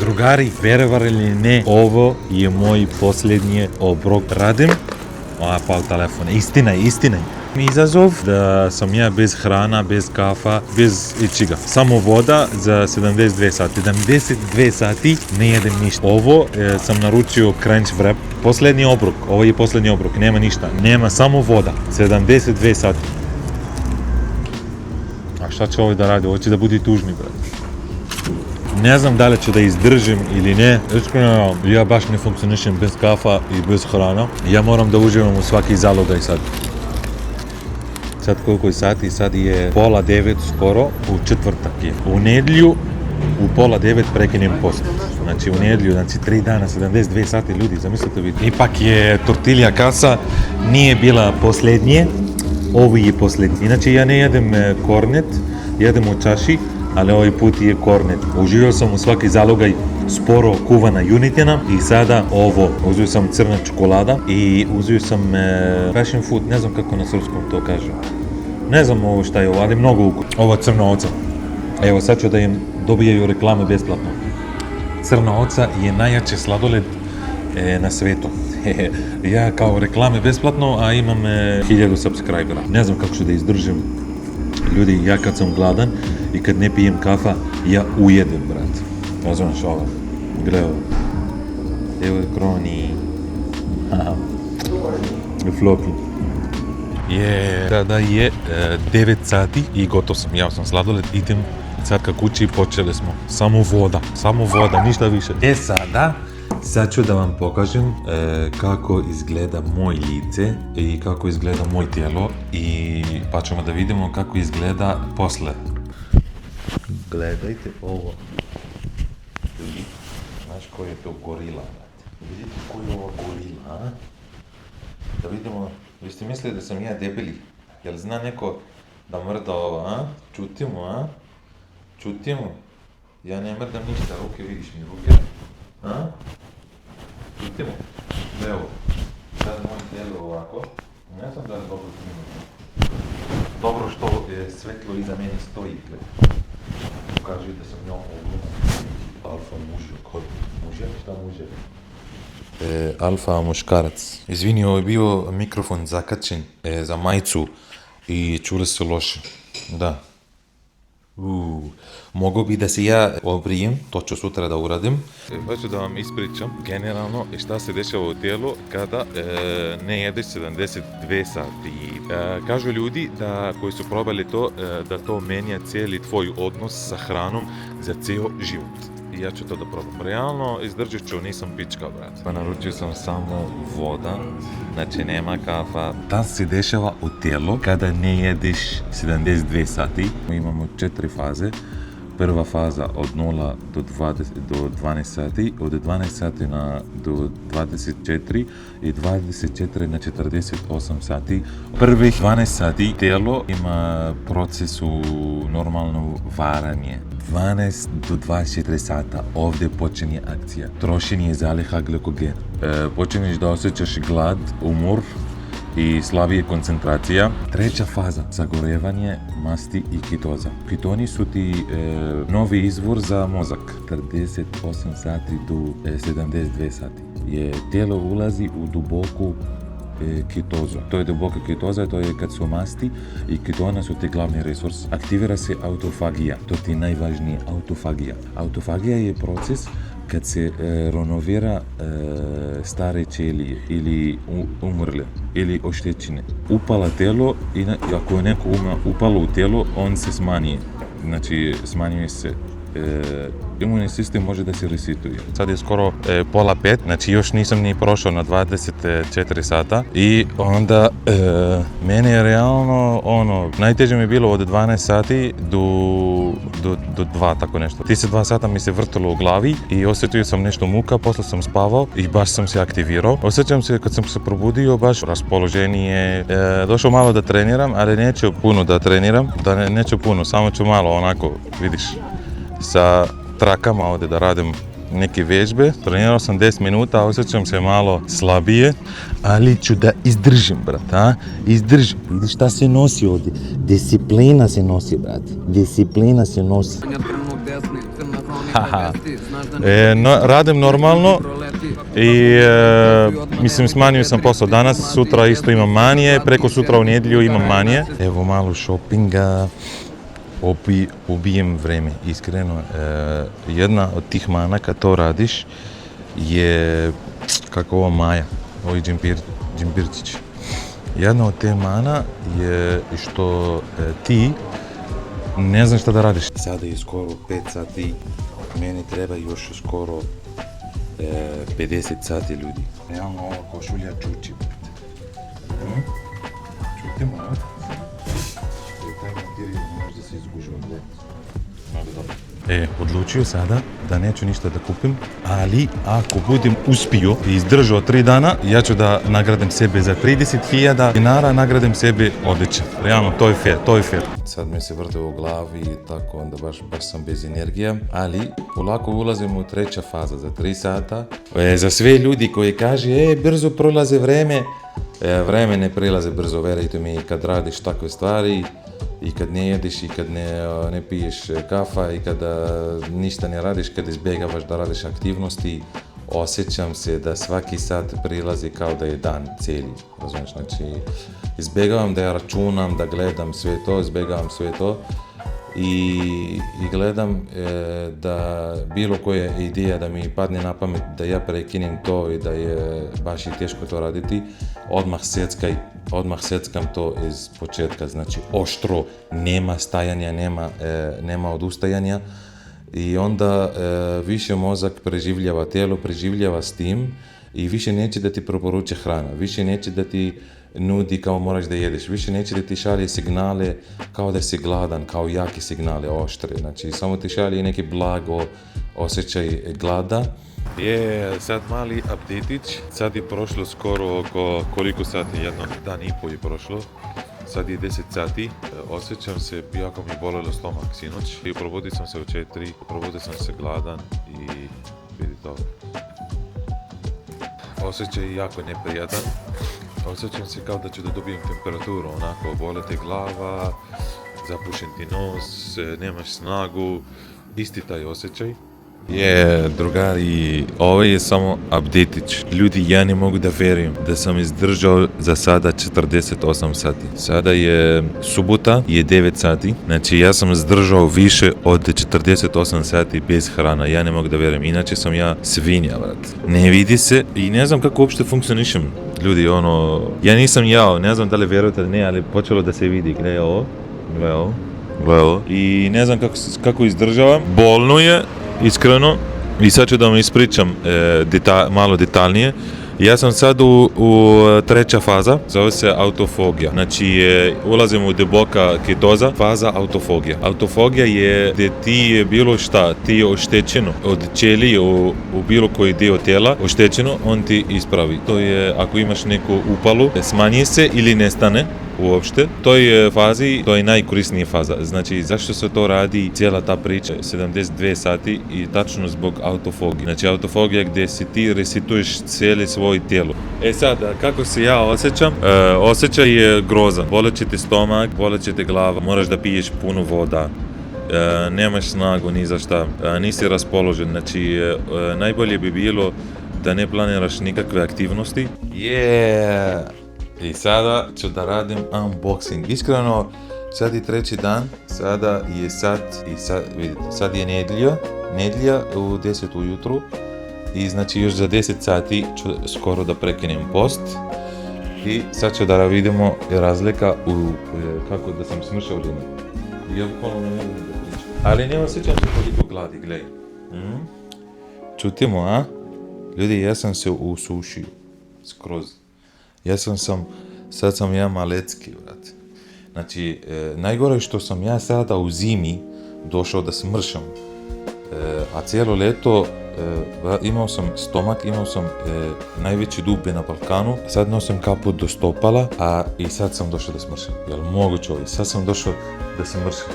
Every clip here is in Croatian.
Другари, верували ли не, ово е мој последниот оброк. Радим, пал телефон. Истина е. Изазов да сам ја без храна, без кафа, без ичига. Само вода за 72 сати. 72 сати не јадем ништо. Ово сам наручио Crunch Wrap. Последниот оброк. Ова е последниот оброк. Нема ништа. Нема само вода. 72 сати. А šta će ovdje da radi? Ovo će da bude tužni, brate. Ne znam da li ću da izdražim ili ne. Iskreno, ja baš ne funkcionišem bez kafa i bez hrana. Ja moram da uživam u svaki zalogaj sad. Sad koliko je sati? Sad je 8:30 skoro, u četvrtak je. U nedjelju, u 8:30 prekinem post. Znači u nedjelju, znači 3 dana, 72 sati ljudi, zamislite vi. Ipak je tortilja kasa, nije bila posljednje, ovo je posljednje. Inače ja ne jedem kornet, jedem u čaši, ali ovaj put je kornet. Uživao sam u svaki zalogaj sporo kuvana junetina i sada ovo. Uzeo sam crna čokolada i uzeo sam passion food, ne znam kako na srpskom to kaže. Ne znam ovo šta je ovo, ali mnogo ukus. Ovo crna oca. Evo sad ću da im dobijaju reklame besplatno. Crna oca je najjači sladoled na svetu. Ja kao reklame besplatno, a imam 1000 subscribera. Ne znam kako ću da izdržim. Ljudi, ja kad sam gladan i kad ne pijem kafa, ja ujedem, brat. Razumiješ ovo? Gle ovo. Evo je kroni. Flopi. Sada je 9 sati i gotov sam. Ja sam sladoled, idem sad ka kući i počeli smo. Samo voda, ništa više. Sad ću da vam pokažem kako izgleda moj lice i kako izgleda moj tijelo i pa ćemo da vidimo kako izgleda posle. Gledajte ovo. Znaš koji je to gorila? Vidite koji je ovo gorila, a? Da vidimo, vi ste mislili da sam ja debeli? Jel zna neko da mrda ovo, a? Čutimo? Ja ne mrdam ništa, ruke vidiš mi ruke, a? Čutimo? Evo, sad moj tijelo ovako, ne znam da li dobro snimati. Dobro što svetlo iza mene stoji, pokaže da sam ja ogroman. Alfa mužak, šta mužak? Alfa muškarac. Izvini, ovo je bio mikrofon zakačen za majicu i čuli se loše. Da. Mogao bi da se ja obrijem, to ću sutra da uradim. Hoću da vam ispričam generalno šta se dešava u tijelu kada ne jedeš 72 sati. Kažu ljudi koji su probali to, da to menja cijeli tvoj odnos sa hranom za cijel život. I ja ću to da probam. Realno izdržit ću, nisam pička, brat. Pa naručio sam samo voda, znači nema kafa. Da se dešava u tijelu kada ne jedeš 72 sati. Imamo 4 faze. Prva faza od 0 do 12 sati, od 12 sati do 24 i 24 na 48 sati. Prvih 12 sati tijelo ima procesu normalno varanje. 12 do 24 sata ovdje počinje akcija. Trošenje zaliha glikogen. Počinješ da osjećaš glad, umor i slabije koncentracija. Treća faza, sagorevanje masti i ketoza. Ketoni su ti novi izvor za mozak. 48 sati do 72 sati. Tijelo ulazi u duboku ketozu. To je duboka ketoza, to je kad su masti i ketona su ti glavni resurs. Aktivira se autofagija, to ti je najvažnije, autofagija. Autofagija je proces kad se renovira stare ćelije ili umrle ili oštećene. Upala telo i ako je neko upalo u telo, on se smanjuje. Znači smanjuje se imunni sistem, može da se resetuje. Sad je skoro 4:30, znači još nisam ni prošao na 24 sata i onda meni je realno najteže mi je bilo od 12 sati do 2, tako nešto. Ti se 2 sata mi se vrtilo u glavi i osjetio sam nešto muka, posle sam spavao i baš sam se aktivirao. Osjećam se kad sam se probudio baš raspoloženije. Došao malo da treniram, ali neću puno da treniram, neću puno, samo ću malo onako, vidiš, sa trakama ovdje da radim neke vežbe. Trenirao sam 10 minuta, osjećam se malo slabije, ali ću da izdržim, brat, izdržim. Vidiš šta se nosi ovdje? Disciplina se nosi, brat. Disciplina se nosi. Radim normalno i mislim smanjio sam posao danas, sutra isto imam manje, preko sutra u nedjelju imam manje. Evo malo shoppinga, ubijem vreme, iskreno. Jedna od tih mana kad to radiš je kako ova Maja, ovaj džimbirčić. Jedna od te mana je što ti ne znaš šta da radiš. Sada je skoro 5 sati, meni treba još skoro 50 sati ljudi. Realno ova košulja čuči. Čujte malo. Taj materijal možda se izgužio ovdje. Odlučio sada da neću ništa da kupim, ali ako budem uspio i izdržao 3 dana, ja ću da nagradim sebe za 30.000 dinara, nagradim sebe odlično. Realno, to je fair. Sad mi se vrte u glavi i tako, onda baš sam bez energije, ali polako ulazimo u treća faza za 3 sata. Za sve ljudi koji kaže, brzo prolaze vreme, vreme ne prelaze brzo, verujte mi, kad radiš takve stvari, i kad ne jedeš i kad ne piješ kafa i kada ništa ne radiš, kad izbjegavaš da radiš aktivnosti, osjećam se da svaki sat prilazi kao da je dan cijeli, razumiješ, znači izbjegavam da ja računam, da gledam sve to, izbjegavam sve to i gledam da bilo koja ideja da mi padne na pamet da ja prekinem to i da je baš i teško to raditi, odmah seckam to iz početka, znači oštro, nema stajanja, nema odustajanja i onda više mozak preživljava, tijelo preživljava s tim i više neće da ti preporuča hrana, više neće da ti nudi kao moraš da jedeš, više neće da ti šalje signale kao da si gladan, kao jaki signale, oštre, znači samo ti šalje neki blago osjećaj glada. Sad mali update-ić, sad je prošlo skoro oko koliko sati, jedno dan i pol je prošlo, sad je 10 sati, osjećam se, jako mi bolelo stomak sinoć i probudio sam se u 4, probudio sam se gladan i vidite ovo. Osjećaj je jako neprijatan, osjećam se kao da ću da dobijem temperaturu, onako bole te glava, zapušen ti nos, nemaš snagu, isti taj osjećaj. Drugari, ovo je samo update-ić. Ljudi, ja ne mogu da verujem da sam izdržao za sada 48 sati. Sada je subota, je 9 sati, znači ja sam izdržao više od 48 sati bez hrana, ja ne mogu da verujem, inače sam ja svinja, vrat. Ne vidi se i ne znam kako uopšte funkcionišem. Ljudi, ja nisam jao, ne znam da li verujete ili ne, ali počelo da se vidi, gledaj ovo. I ne znam kako izdržavam, bolno je, iskreno, i sad ću da vam ispričam malo detaljnije. Ja sam sad u treća faza, zove se autofogija. Znači, ulazimo u duboka ketoza, faza autofogija. Autofogija je gdje ti je bilo šta, ti je oštećeno od ćelije u bilo koji dio tijela, oštećeno, on ti ispravi. To je ako imaš neku upalu, smanji se ili nestane uopšte. Toj fazi, to je najkorisnija faza. Znači, zašto se to radi cijela ta priča, 72 sati i tačno zbog autofogije. Znači, autofogija gdje si ti resetuješ cijeli svoj tijelo. Sad, kako se ja osjećam? Osjećaj je grozan. Boleće te stomak, boleće te glava, moraš da piješ puno voda. Nemaš snagu ni za šta, nisi raspoložen. Znači, najbolje bi bilo da ne planiraš nikakve aktivnosti. I sada ću da radim unboxing. Iskreno, sad je treći dan, sada je vidite, sad je nedjelja u 10 ujutru i znači još za 10 sati ću skoro da prekinem post i sad ću da vidimo razlika kako da sam smršao ili ne. Ja ponovno ne mogu da pričam. Ali ne osjećam se koliko gladi, gledaj. Čutimo, a? Ljudi, ja sam se usušio skroz. Sad sam ja malecki, vrati. Znači, najgore što sam ja sada u zimi došao da smršam. A cijelo leto imao sam stomak, imao sam najveće dube na Balkanu. Sad nosim kaput do stopala, i sad sam došao da smršam. Jel moguće ovo? Sad sam došao da smršam.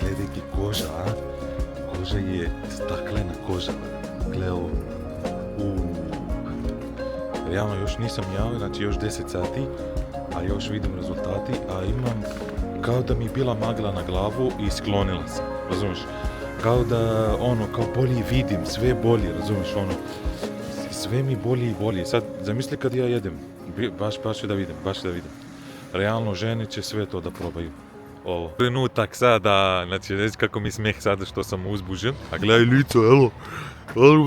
Gledaj ki koža, a? Koža je staklena koža. Gledaj ovo. Realno još nisam jao, znači još 10 sati, a još vidim rezultati, a imam kao da mi je bila magla na glavu i sklonila se, razumiješ? kao da, kao bolje vidim, sve bolje, razumiješ, sve mi bolje i bolje. Sad, zamisli kad ja jedem, baš ću da vidim. Realno, žene će sve to da probaju. Ovo. Trenutak sada, znači, reći kako mi smeh sada što sam uzbužen. A gledaj lico, elo,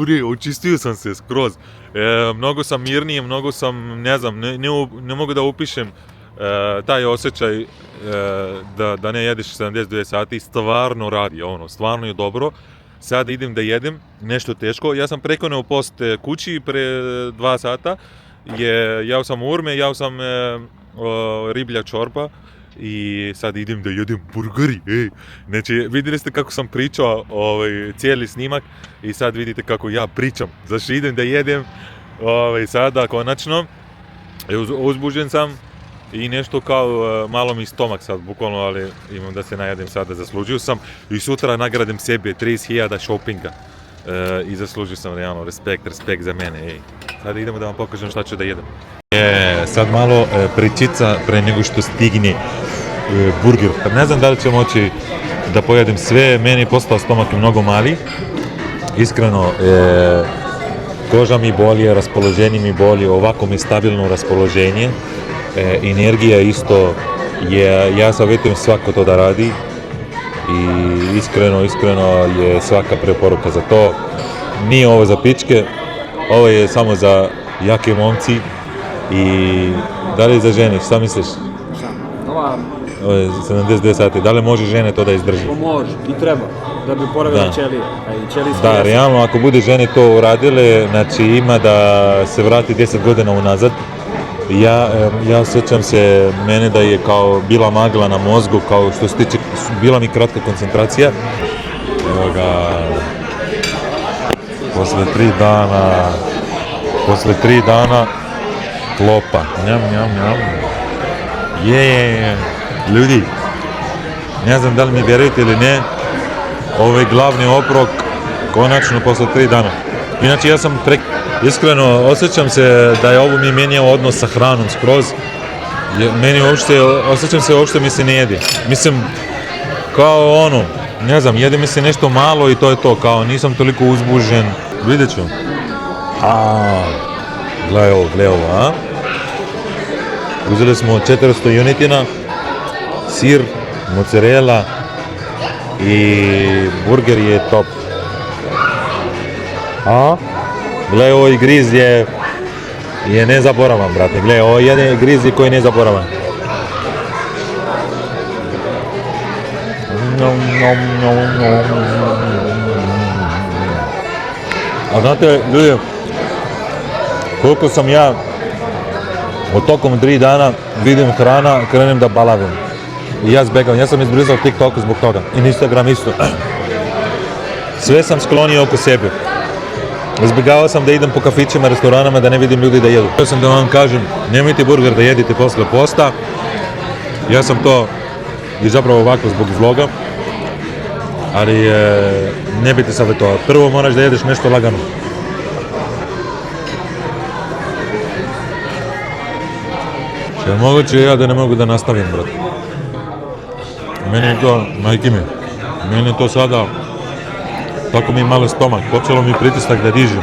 bre, očistio sam se skroz. Mnogo sam mirniji, mnogo sam, ne znam, ne mogu da upišem taj osjećaj da ne jedeš 72 sati, stvarno radi, stvarno je dobro. Sad idem da jedem nešto teško. Ja sam prekonao post kući pre 2 sata. Jeo sam urme, jeo sam riblja čorba i sad idem da jedem burgeri. Znači, vidjeli ste kako sam pričao cijeli snimak i sad vidite kako ja pričam. Znači, idem da jedem sada konačno. Uzbužen sam i nešto kao malo mi stomak sad bukvalno, ali imam da se najedem sada, zaslužio sam i sutra nagradim sebe 30.000 shoppinga i zaslužio sam realno respekt za mene. Sada idemo da vam pokažem šta ću da jedem. Sad malo pričica pre nego što stigne burger. Ne znam da li ću moći da pojedem sve, meni je postao stomak mnogo mali. Iskreno, koža mi bolje, raspoloženje mi bolje, ovako mi stabilno raspoloženje. Energija isto, ja savjetujem svako to da radi i iskreno je svaka preporuka za to. Nije ovo za pičke, ovo je samo za jake momci i da li za žene, šta misliš? Ovo je 72 sati, da li može žene to da izdrži? Može i treba, da bi poravila ćelije. Da, realno ako bude žene to uradile, znači ima da se vrati 10 godina unazad. Ja sjećam se mene da je kao bila magla na mozgu, kao što se tiče, bila mi kratka koncentracija. Evo ga, posle 3 dana, klopa, njam. Ljudi, ne znam da li mi vjerujete ili ne, ovo je glavni obrok konačno posle 3 dana. Inače ja sam iskreno osjećam se da je ovo mi menjao odnos sa hranom skroz. Osjećam se uopšte mi se ne jede. Mislim, kao ne znam, jede mi se nešto malo i to je to, kao nisam toliko uzbužen. Vidjet ću. Gledaj ovo, a? Uzeli smo 400 junetina, sir, mozzarella i burger je top. Gle, ovaj griz je nezaboravan, brate. Gle, ovo je jedan griz koji je nezaboravan. A znate, ljudi, koliko sam ja od tokom 3 dana vidim hrana, krenem da balavim. I ja zbegam, ja sam izbrizao TikTok zbog toga. I Instagram isto. Sve sam sklonio oko sebe. Izbjegavao sam da idem po kafićima, restoranama, da ne vidim ljudi da jedu. Htio sam da vam kažem, nemojte burger da jedite posle posta. Ja sam to izabrao ovako zbog vloga, ali ne bi te savjetovao. Prvo moraš da jedeš nešto lagano. Jer moguće ja da ne mogu da nastavim, brate. Meni je to, majke mi, meni je to sada, tako mi je malo stomak, počelo mi pritisak da dižem.